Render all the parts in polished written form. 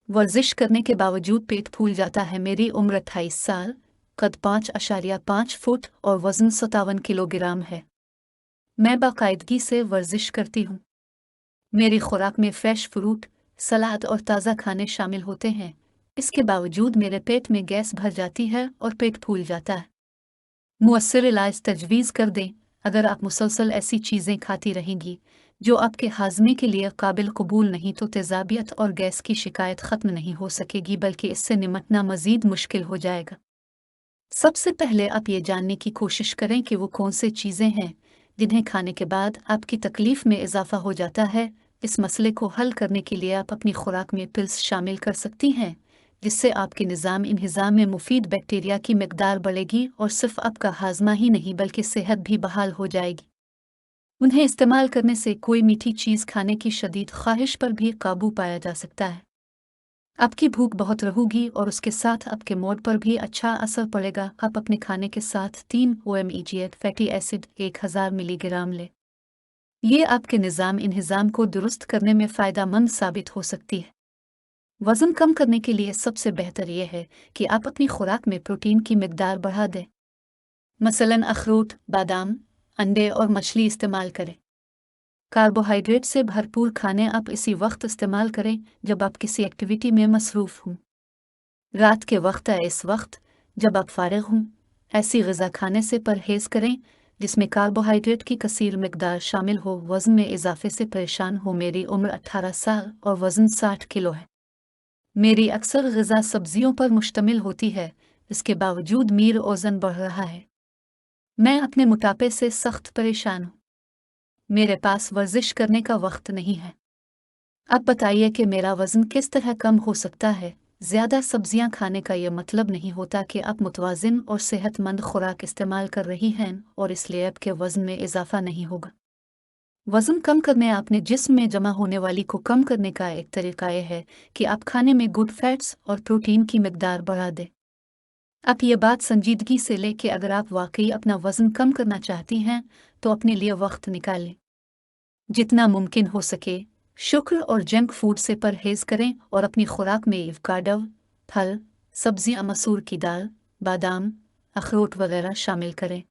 वर्जिश करने के बावजूद पेट फूल जाता है। मेरी उम्र 28 साल, कद 5.5 फुट और वज़न 57 किलोग्राम है। मैं बाकायदगी से वर्जिश करती हूँ। मेरी खुराक में फ्रेश फ्रूट, सलाद और ताज़ा खाने शामिल होते हैं। इसके बावजूद मेरे पेट में गैस भर जाती है और पेट फूल जाता है। मुअस्सर इलाज तजवीज़ कर दें। अगर आप मुसलसल ऐसी चीज़ें खाती रहेंगी जो आपके हाजमे के लिए काबिल कबूल नहीं, तो तेज़ाबियत और गैस की शिकायत ख़त्म नहीं हो सकेगी, बल्कि इससे निमटना मज़ीद मुश्किल हो जाएगा। सबसे पहले आप ये जानने की कोशिश करें कि वो कौन से चीज़ें हैं जिन्हें खाने के बाद आपकी तकलीफ़ में इजाफ़ा हो जाता है। इस मसले को हल करने के लिए आप अपनी खुराक में पिल्स शामिल कर सकती हैं, जिससे आपके निज़ाम में मुफीद बैक्टीरिया की मिकदार बढ़ेगी और सिर्फ आपका हाजमा ही नहीं बल्कि सेहत भी बहाल हो जाएगी। उन्हें इस्तेमाल करने से कोई मीठी चीज़ खाने की शदीद ख्वाहिश पर भी काबू पाया जा सकता है। आपकी भूख बहुत रहूगी और उसके साथ आपके मूड पर भी अच्छा असर पड़ेगा। आप अपने खाने के साथ 3 OMEG फैटी एसिड 1000 मिलीग्राम लें। ये आपके निज़ाम को दुरुस्त करने में फ़ायदेमंद साबित हो सकती है। वज़न कम करने के लिए सबसे बेहतर यह है कि आप अपनी खुराक में प्रोटीन की मिकदार बढ़ा दें। मसलन अखरोट, बादाम, अंडे और मछली इस्तेमाल करें। कार्बोहाइड्रेट से भरपूर खाने आप इसी वक्त इस्तेमाल करें जब आप किसी एक्टिविटी में मसरूफ़ हों। रात के वक्त या इस वक्त जब आप फारिग हों, ऐसी ग़िज़ा खाने से परहेज़ करें जिसमें कार्बोहाइड्रेट की कसीर मिकदार शामिल हो। वज़न में इजाफे से परेशान हो। मेरी उम्र 18 साल और वज़न 60 किलो है। मेरी अक्सर ग़िज़ा सब्जियों पर मुश्तमिल होती है, इसके बावजूद मेरा वज़न बढ़ रहा है। मैं अपने मोटापे से सख्त परेशान हूँ। मेरे पास वर्जिश करने का वक्त नहीं है। अब बताइए कि मेरा वज़न किस तरह कम हो सकता है। ज़्यादा सब्जियां खाने का यह मतलब नहीं होता कि आप मुतवाज़िन और सेहतमंद खुराक इस्तेमाल कर रही हैं और इसलिए आपके वज़न में इजाफा नहीं होगा। वज़न कम करने अपने जिस्म में जमा होने वाली को कम करने का एक तरीका यह है कि आप खाने में गुड फैट्स और प्रोटीन की मिकदार बढ़ा दें। आप ये बात संजीदगी से लें कि अगर आप वाकई अपना वज़न कम करना चाहती हैं तो अपने लिए वक्त निकालें। जितना मुमकिन हो सके शुगर और जंक फूड से परहेज़ करें और अपनी खुराक में एवोकाडो, फल, सब्जियां, मसूर की दाल, बादाम, अखरोट वगैरह शामिल करें।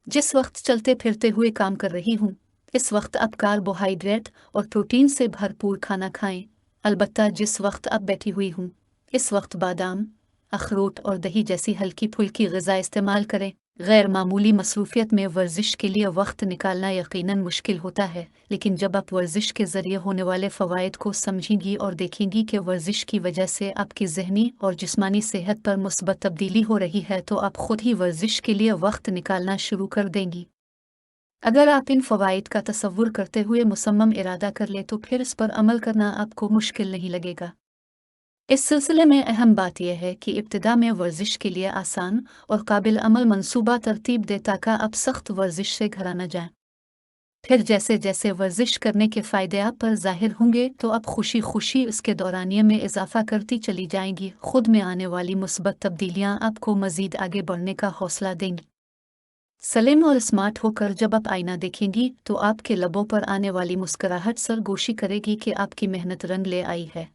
जिस वक्त चलते फिरते हुए काम कर रही हूँ, इस वक्त आप कार्बोहाइड्रेट और प्रोटीन से भरपूर खाना खाएं। अलबत्ता जिस वक्त आप बैठी हुई हूँ, इस वक्त बादाम, अखरोट और दही जैसी हल्की फुल्की ग़िज़ा इस्तेमाल करें। गैर मामूली मसरूफ़ियत में वर्जिश के लिए वक्त निकालना यकीनन मुश्किल होता है, लेकिन जब आप वर्जिश के ज़रिए होने वाले फ़वाइद को समझेंगी और देखेंगी कि वर्जिश की वजह से आपकी ज़हनी और जिस्मानी सेहत पर मुस्बत तब्दीली हो रही है, तो आप खुद ही वर्जिश के लिए वक्त निकालना शुरू कर देंगी। अगर आप इन फ़वाइद का तसव्वुर करते हुए मुसम्मम इरादा कर ले तो फिर इस पर अमल करना आपको मुश्किल नहीं लगेगा। इस सिलसिले में अहम बात यह है कि इब्तिदा में वर्जिश के लिए आसान और काबिल अमल मंसूबा तरतीब दे ताकि आप सख्त वर्जिश से घरा न जाएं। फिर जैसे जैसे वर्जिश करने के फ़ायदे आप पर ज़ाहिर होंगे तो आप खुशी खुशी इसके दौरानिये में इजाफ़ा करती चली जाएंगी। खुद में आने वाली मुस्बत तब्दीलियाँ आपको मज़ीद आगे बढ़ने का हौसला देंगी। सलीम और स्मार्ट होकर जब आप आईना देखेंगी तो आपके लबों पर आने वाली मुस्कुराहट सरगोशी करेगी कि आपकी मेहनत रंग ले आई है।